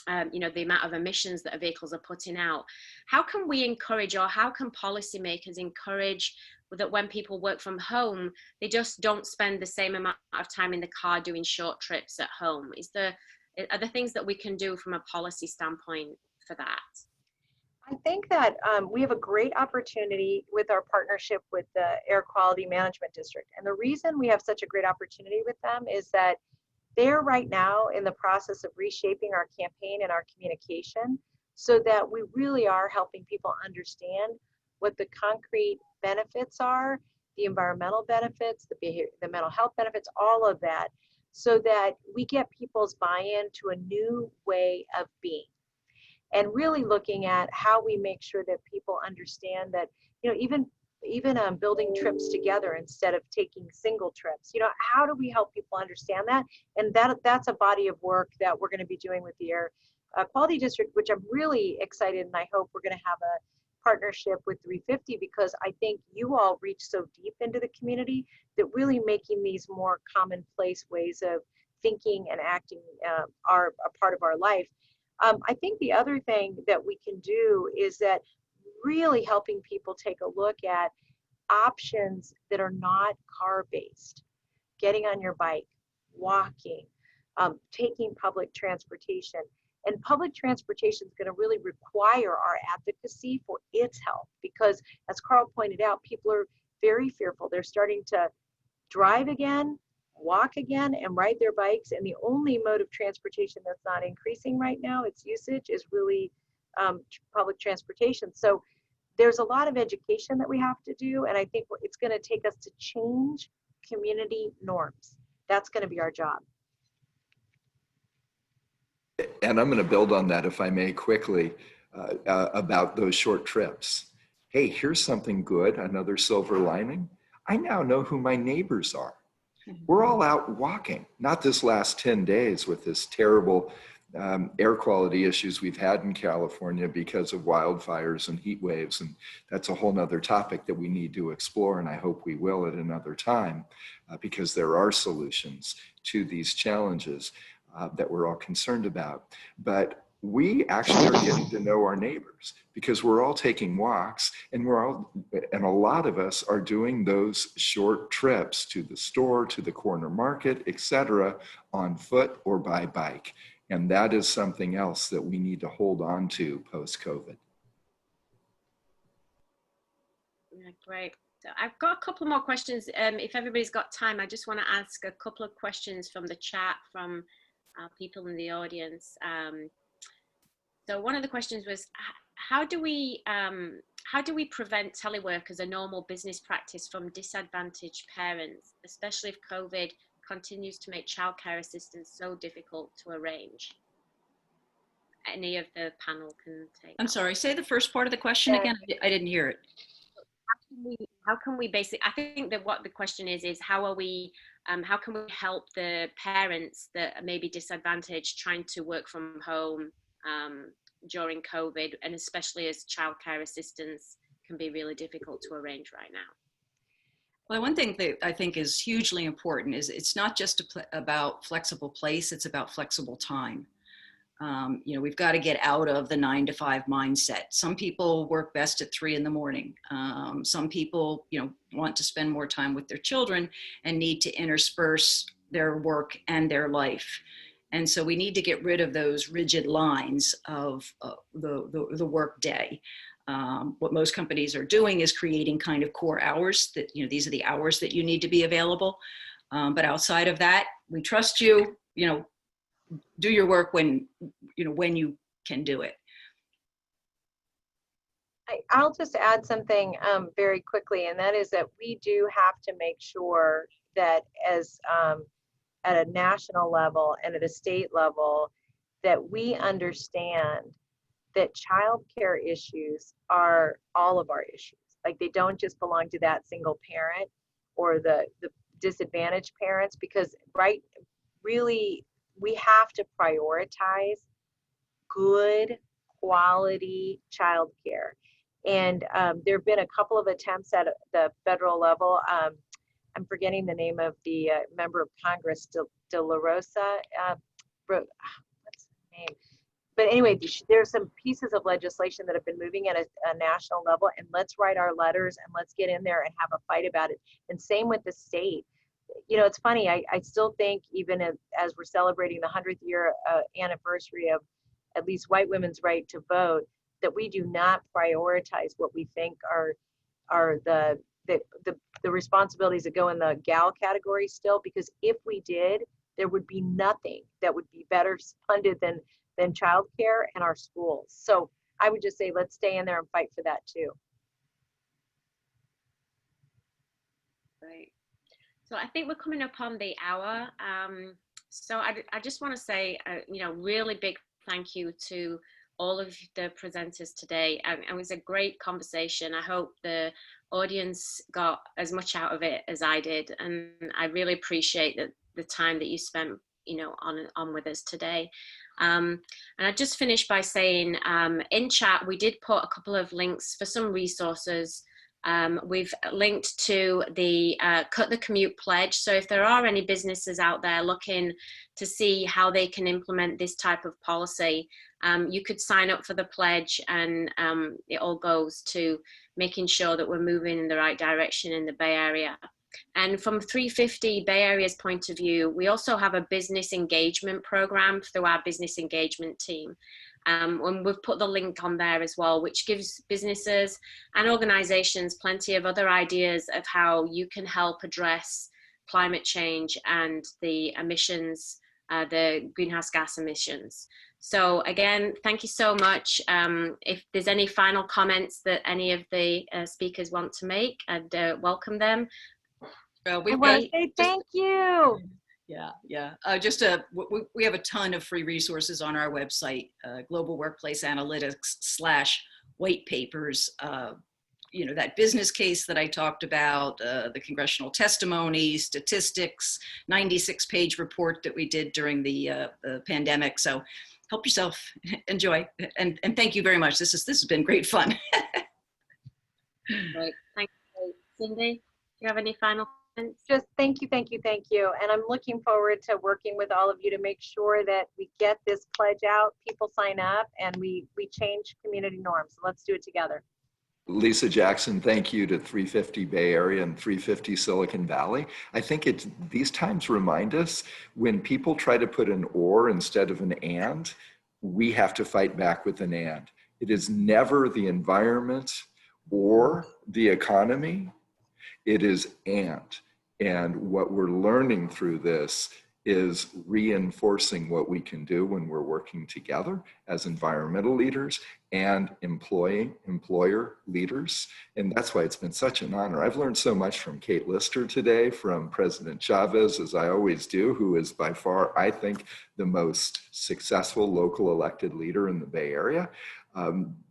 the amount of emissions that vehicles are putting out. How can we encourage, or how can policymakers encourage that when people work from home, they just don't spend the same amount of time in the car doing short trips at home? Are there things that we can do from a policy standpoint for that? I think that we have a great opportunity with our partnership with the Air Quality Management District. And the reason we have such a great opportunity with them is that they're right now in the process of reshaping our campaign and our communication so that we really are helping people understand what the concrete benefits are, the environmental benefits, the mental health benefits, all of that, so that we get people's buy-in to a new way of being. And really looking at how we make sure that people understand that, even building trips together instead of taking single trips, how do we help people understand that? And that's a body of work that we're going to be doing with the Air Quality District, which I'm really excited, and I hope we're going to have a partnership with 350, because I think you all reach so deep into the community that really making these more commonplace ways of thinking and acting are a part of our life. I think the other thing that we can do is that really helping people take a look at options that are not car-based, getting on your bike, walking, taking public transportation. And public transportation is going to really require our advocacy for its health, because as Carl pointed out, people are very fearful. They're starting to drive again, walk again, and ride their bikes. And the only mode of transportation that's not increasing right now, its usage, is really public transportation. So there's a lot of education that we have to do. And I think it's going to take us to change community norms. That's going to be our job. And I'm going to build on that, if I may, quickly, about those short trips. Hey, here's something good, another silver lining. I now know who my neighbors are. We're all out walking, not this last 10 days with this terrible air quality issues we've had in California because of wildfires and heat waves. And that's a whole nother topic that we need to explore. And I hope we will at another time, because there are solutions to these challenges that we're all concerned about. But we actually are getting to know our neighbors because we're all taking walks, and a lot of us are doing those short trips to the store, to the corner market, etc., on foot or by bike. And that is something else that we need to hold on to post-COVID. Yeah, great. So I've got a couple more questions. If everybody's got time, I just want to ask a couple of questions from the chat from people in the audience. So one of the questions was, how do we prevent telework as a normal business practice from disadvantaged parents, especially if COVID continues to make childcare assistance so difficult to arrange? Any of the panel can take. I'm sorry, say the first part of the question again. I didn't hear it. How can we basically, I think that what the question is how can we help the parents that may be disadvantaged trying to work from home during COVID, and especially as childcare assistance can be really difficult to arrange right now? Well, one thing that I think is hugely important is it's not just about flexible place, it's about flexible time. You know, we've got to get out of the 9 to 5 mindset. Some people work best at 3 in the morning. Some people, you know, want to spend more time with their children and need to intersperse their work and their life. And so we need to get rid of those rigid lines of the work day. What most companies are doing is creating kind of core hours that, you know, these are the hours that you need to be available. But outside of that, we trust you, you know, do your work when you can do it. I'll just add something very quickly, and that is that we do have to make sure that as at a national level and at a state level, that we understand that childcare issues are all of our issues. Like, they don't just belong to that single parent or the disadvantaged parents, because really we have to prioritize good quality childcare. And there have been a couple of attempts at the federal level. I'm forgetting the name of the member of Congress, De La Rosa. What's the name? But anyway, there's some pieces of legislation that have been moving at a national level, and let's write our letters and let's get in there and have a fight about it. And same with the state. You know, it's funny, I still think, even as we're celebrating the 100th year anniversary of at least white women's right to vote, that we do not prioritize what we think are the responsibilities that go in the gal category still, because if we did, there would be nothing that would be better funded than childcare and our schools. So I would just say, let's stay in there and fight for that too. Right. So I think we're coming up on the hour. So I just want to say, you know, really big thank you to all of the presenters today. It was a great conversation. I hope the audience got as much out of it as I did. And I really appreciate the time that you spent, you know, on with us today. And I just finished by saying, in chat, we did put a couple of links for some resources. We've linked to the Cut the Commute pledge. So if there are any businesses out there looking to see how they can implement this type of policy, you could sign up for the pledge, and it all goes to making sure that we're moving in the right direction in the Bay Area. And from 350 Bay Area's point of view, we also have a business engagement program through our business engagement team. And we've put the link on there as well, which gives businesses and organizations plenty of other ideas of how you can help address climate change and the emissions, the greenhouse gas emissions. So again, thank you so much. If there's any final comments that any of the speakers want to make, I'd welcome them. I want to say thank you. Yeah. We have a ton of free resources on our website, Global Workplace Analytics /white papers. You know, that business case that I talked about, the congressional testimony, statistics, 96-page report that we did during the pandemic. So help yourself, enjoy, and thank you very much. This has been great fun. Great, thank you. Cindy, do you have any final comments? Just thank you. And I'm looking forward to working with all of you to make sure that we get this pledge out, people sign up, and we change community norms. So let's do it together. Lisa Jackson, thank you to 350 Bay Area and 350 Silicon Valley. I think these times remind us, when people try to put an or instead of an and, we have to fight back with an and. It is never the environment or the economy, it is and. And what we're learning through this is reinforcing what we can do when we're working together as environmental leaders and employer leaders. And that's why it's been such an honor. I've learned so much from Kate Lister today, from President Chavez, as I always do, who is by far, I think, the most successful local elected leader in the Bay Area,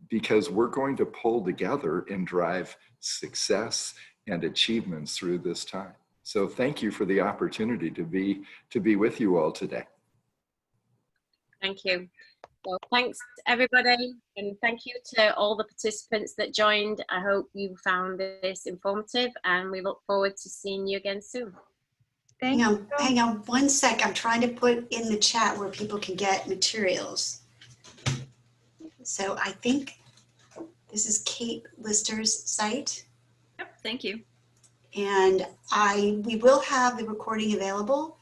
because we're going to pull together and drive success and achievements through this time. So thank you for the opportunity to be with you all today. Thank you. Well, thanks everybody, and thank you to all the participants that joined. I hope you found this informative, and we look forward to seeing you again soon. Thank you. Hang on 1 sec. I'm trying to put in the chat where people can get materials. So I think this is Kate Lister's site. Yep, thank you. And we will have the recording available.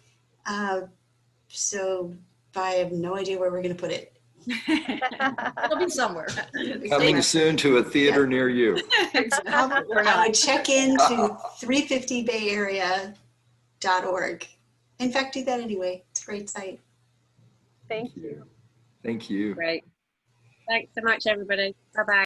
So I have no idea where we're going to put it. It'll be somewhere. Coming soon to a theater near you. Exactly. I would check into 350bayarea.org. In fact, do that anyway. It's a great site. Thank you. Thank you. Great. Thanks so much, everybody. Bye-bye.